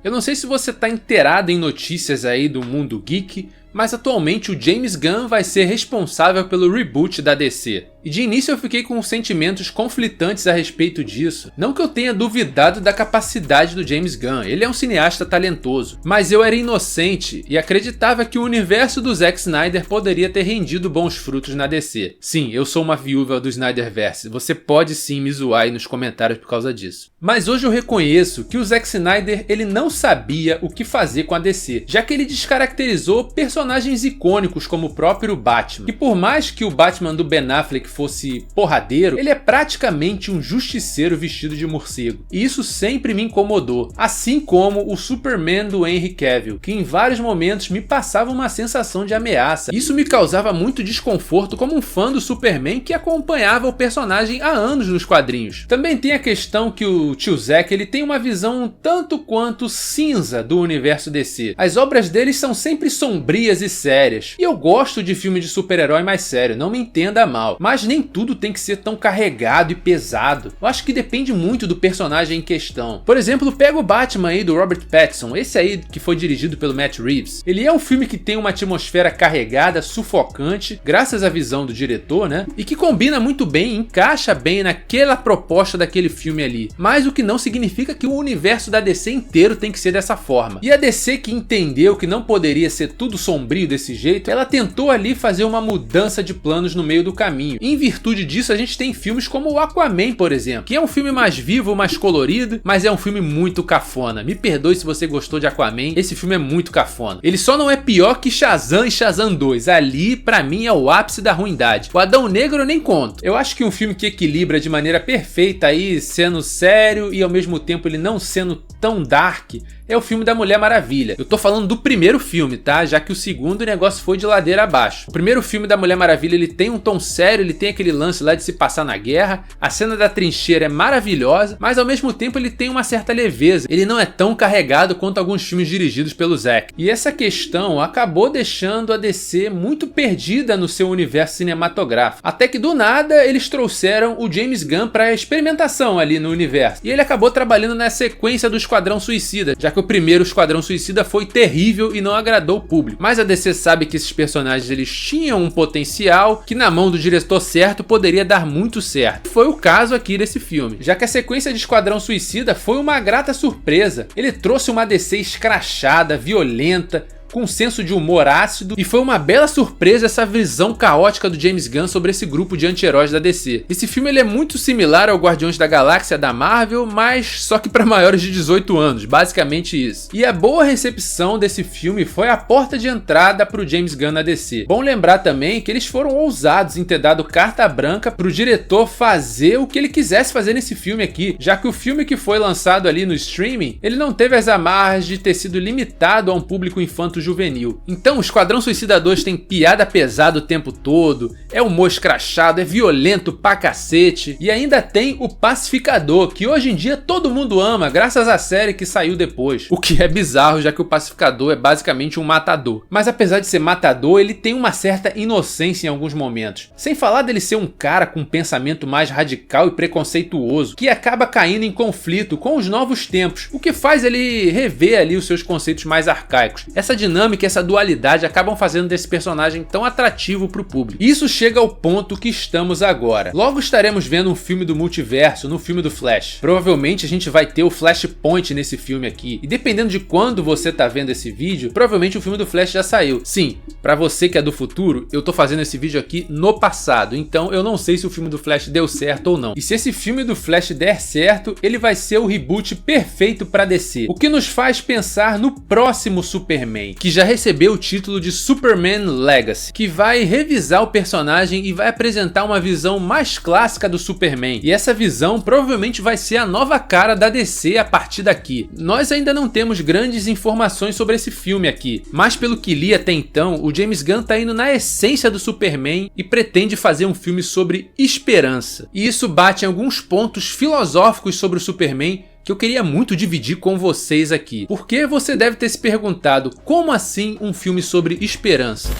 Eu não sei se você tá inteirado em notícias aí do mundo geek, mas atualmente o James Gunn vai ser responsável pelo reboot da DC. E de início eu fiquei com sentimentos conflitantes a respeito disso. Não que eu tenha duvidado da capacidade do James Gunn, ele é um cineasta talentoso. Mas eu era inocente e acreditava que o universo do Zack Snyder poderia ter rendido bons frutos na DC. Sim, eu sou uma viúva do Snyderverse, você pode sim me zoar aí nos comentários por causa disso. Mas hoje eu reconheço que o Zack Snyder ele não sabia o que fazer com a DC, já que ele descaracterizou personagens icônicos como o próprio Batman. E por mais que o Batman do Ben Affleck fosse porradeiro, ele é praticamente um justiceiro vestido de morcego. E isso sempre me incomodou. Assim como o Superman do Henry Cavill, que em vários momentos me passava uma sensação de ameaça. Isso me causava muito desconforto como um fã do Superman que acompanhava o personagem há anos nos quadrinhos. Também tem a questão que o tio Zack ele tem uma visão um tanto quanto cinza do universo DC. As obras deles são sempre sombrias e sérias. E eu gosto de filme de super-herói mais sério, não me entenda mal. Mas nem tudo tem que ser tão carregado e pesado. Eu acho que depende muito do personagem em questão. Por exemplo, pega o Batman aí do Robert Pattinson, esse aí que foi dirigido pelo Matt Reeves. Ele é um filme que tem uma atmosfera carregada, sufocante, graças à visão do diretor, né? E que combina muito bem, encaixa bem naquela proposta daquele filme ali. Mas o que não significa que o universo da DC inteiro tem que ser dessa forma. E a DC que entendeu que não poderia ser tudo sombrio desse jeito, ela tentou ali fazer uma mudança de planos no meio do caminho. Em virtude disso, a gente tem filmes como o Aquaman, por exemplo, que é um filme mais vivo, mais colorido, mas é um filme muito cafona. Me perdoe se você gostou de Aquaman, esse filme é muito cafona. Ele só não é pior que Shazam e Shazam 2. Ali, pra mim, é o ápice da ruindade. O Adão Negro eu nem conto. Eu acho que um filme que equilibra de maneira perfeita aí, sendo sério e ao mesmo tempo ele não sendo tão dark, é o filme da Mulher Maravilha. Eu tô falando do primeiro filme, tá? Já que o segundo o negócio foi de ladeira abaixo. O primeiro filme da Mulher Maravilha, ele tem um tom sério, ele tem aquele lance lá de se passar na guerra, a cena da trincheira é maravilhosa, mas ao mesmo tempo ele tem uma certa leveza. Ele não é tão carregado quanto alguns filmes dirigidos pelo Zack. E essa questão acabou deixando a DC muito perdida no seu universo cinematográfico. Até que do nada eles trouxeram o James Gunn pra experimentação ali no universo. E ele acabou trabalhando na sequência do Esquadrão Suicida, já que o primeiro Esquadrão Suicida foi terrível e não agradou o público. Mas a DC sabe que esses personagens eles tinham um potencial que na mão do diretor certo poderia dar muito certo. Foi o caso aqui desse filme, já que a sequência de Esquadrão Suicida foi uma grata surpresa. Ele trouxe uma DC escrachada, violenta, com um senso de humor ácido, e foi uma bela surpresa essa visão caótica do James Gunn sobre esse grupo de anti-heróis da DC. Esse filme ele é muito similar ao Guardiões da Galáxia da Marvel, mas só que para maiores de 18 anos, basicamente isso. E a boa recepção desse filme foi a porta de entrada para o James Gunn na DC. Bom lembrar também que eles foram ousados em ter dado carta branca para o diretor fazer o que ele quisesse fazer nesse filme aqui, já que o filme que foi lançado ali no streaming, ele não teve as amarras de ter sido limitado a um público infanto juvenil. Então o Esquadrão Suicida 2 tem piada pesada o tempo todo, é humor escrachado, é violento pra cacete, e ainda tem o Pacificador, que hoje em dia todo mundo ama, graças à série que saiu depois. O que é bizarro, já que o Pacificador é basicamente um matador. Mas apesar de ser matador, ele tem uma certa inocência em alguns momentos. Sem falar dele ser um cara com um pensamento mais radical e preconceituoso, que acaba caindo em conflito com os novos tempos, o que faz ele rever ali os seus conceitos mais arcaicos. Essa dinâmica e essa dualidade acabam fazendo desse personagem tão atrativo para o público. Isso chega ao ponto que estamos agora. Logo estaremos vendo um filme do multiverso no filme do Flash. Provavelmente a gente vai ter o Flashpoint nesse filme aqui. E dependendo de quando você tá vendo esse vídeo, provavelmente o filme do Flash já saiu. Sim, para você que é do futuro, eu tô fazendo esse vídeo aqui no passado. Então eu não sei se o filme do Flash deu certo ou não. E se esse filme do Flash der certo, ele vai ser o reboot perfeito para DC. O que nos faz pensar no próximo Superman, que já recebeu o título de Superman Legacy, que vai revisar o personagem e vai apresentar uma visão mais clássica do Superman. E essa visão provavelmente vai ser a nova cara da DC a partir daqui. Nós ainda não temos grandes informações sobre esse filme aqui, mas pelo que li até então, o James Gunn tá indo na essência do Superman e pretende fazer um filme sobre esperança. E isso bate em alguns pontos filosóficos sobre o Superman que eu queria muito dividir com vocês aqui. Porque você deve ter se perguntado, como assim um filme sobre esperança?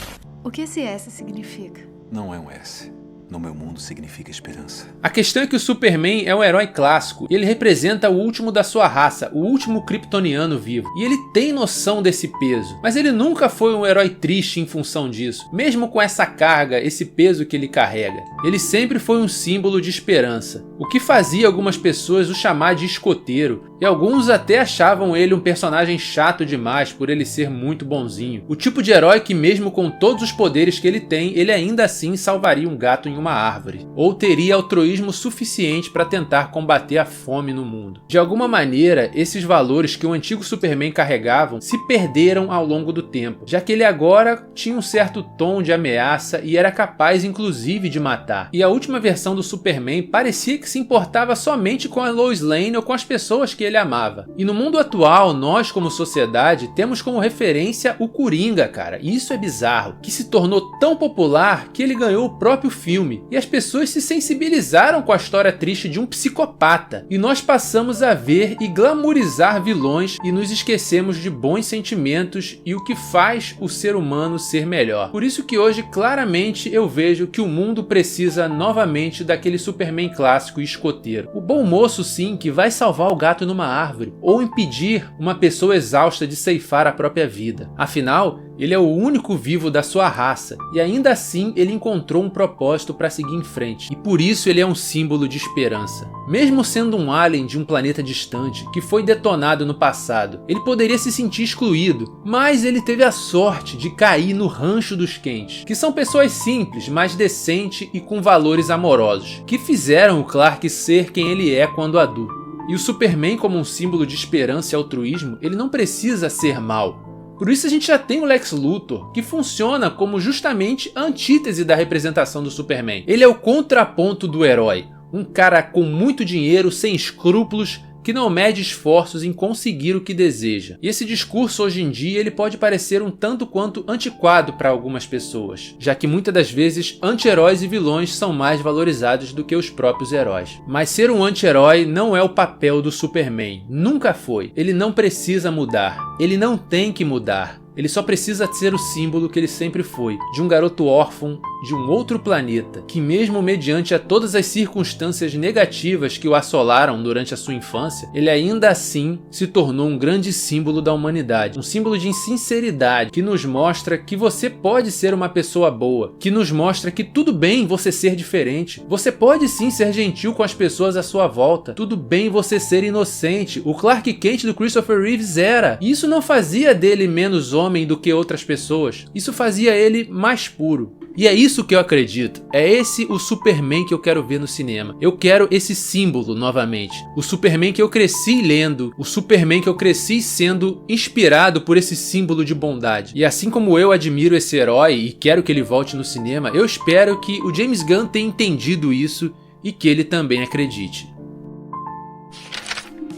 O que esse S significa? Não é um S. no meu mundo significa esperança. A questão é que o Superman é um herói clássico, ele representa o último da sua raça, o último kryptoniano vivo, e ele tem noção desse peso, mas ele nunca foi um herói triste em função disso, mesmo com essa carga, esse peso que ele carrega. Ele sempre foi um símbolo de esperança, o que fazia algumas pessoas o chamar de escoteiro, e alguns até achavam ele um personagem chato demais por ele ser muito bonzinho. O tipo de herói que mesmo com todos os poderes que ele tem, ele ainda assim salvaria um gato em uma árvore, ou teria altruísmo suficiente para tentar combater a fome no mundo. De alguma maneira, esses valores que o antigo Superman carregavam se perderam ao longo do tempo, já que ele agora tinha um certo tom de ameaça e era capaz inclusive de matar. E a última versão do Superman parecia que se importava somente com a Lois Lane ou com as pessoas que ele amava. E no mundo atual, nós como sociedade temos como referência o Coringa, cara, e isso é bizarro, que se tornou tão popular que ele ganhou o próprio filme, e as pessoas se sensibilizaram com a história triste de um psicopata, e nós passamos a ver e glamorizar vilões e nos esquecemos de bons sentimentos e o que faz o ser humano ser melhor. Por isso que hoje claramente eu vejo que o mundo precisa novamente daquele Superman clássico e escoteiro. O bom moço sim, que vai salvar o gato numa árvore, ou impedir uma pessoa exausta de ceifar a própria vida. Afinal, ele é o único vivo da sua raça, e ainda assim ele encontrou um propósito para seguir em frente, e por isso ele é um símbolo de esperança. Mesmo sendo um alien de um planeta distante, que foi detonado no passado, ele poderia se sentir excluído, mas ele teve a sorte de cair no rancho dos Kents, que são pessoas simples, mas decentes e com valores amorosos, que fizeram o Clark ser quem ele é quando adulto. E o Superman, como um símbolo de esperança e altruísmo, ele não precisa ser mau. Por isso a gente já tem o Lex Luthor, que funciona como justamente a antítese da representação do Superman. Ele é o contraponto do herói, um cara com muito dinheiro, sem escrúpulos, que não mede esforços em conseguir o que deseja. E esse discurso hoje em dia ele pode parecer um tanto quanto antiquado para algumas pessoas, já que muitas das vezes anti-heróis e vilões são mais valorizados do que os próprios heróis. Mas ser um anti-herói não é o papel do Superman, nunca foi. Ele não precisa mudar, ele não tem que mudar. Ele só precisa ser o símbolo que ele sempre foi, de um garoto órfão de um outro planeta, que mesmo mediante a todas as circunstâncias negativas que o assolaram durante a sua infância, ele ainda assim se tornou um grande símbolo da humanidade, um símbolo de sinceridade, que nos mostra que você pode ser uma pessoa boa, que nos mostra que tudo bem você ser diferente, você pode sim ser gentil com as pessoas à sua volta, tudo bem você ser inocente. O Clark Kent do Christopher Reeves era, e isso não fazia dele menos homem do que outras pessoas, isso fazia ele mais puro. E é isso que eu acredito, é esse o Superman que eu quero ver no cinema. Eu quero esse símbolo novamente, o Superman que eu cresci lendo, o Superman que eu cresci sendo inspirado por esse símbolo de bondade. E assim como eu admiro esse herói e quero que ele volte no cinema, eu espero que o James Gunn tenha entendido isso e que ele também acredite.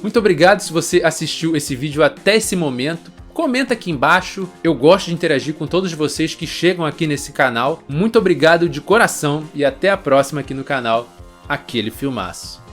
Muito obrigado se você assistiu esse vídeo até esse momento. Comenta aqui embaixo, eu gosto de interagir com todos vocês que chegam aqui nesse canal. Muito obrigado de coração e até a próxima aqui no canal Aquele Filmaço.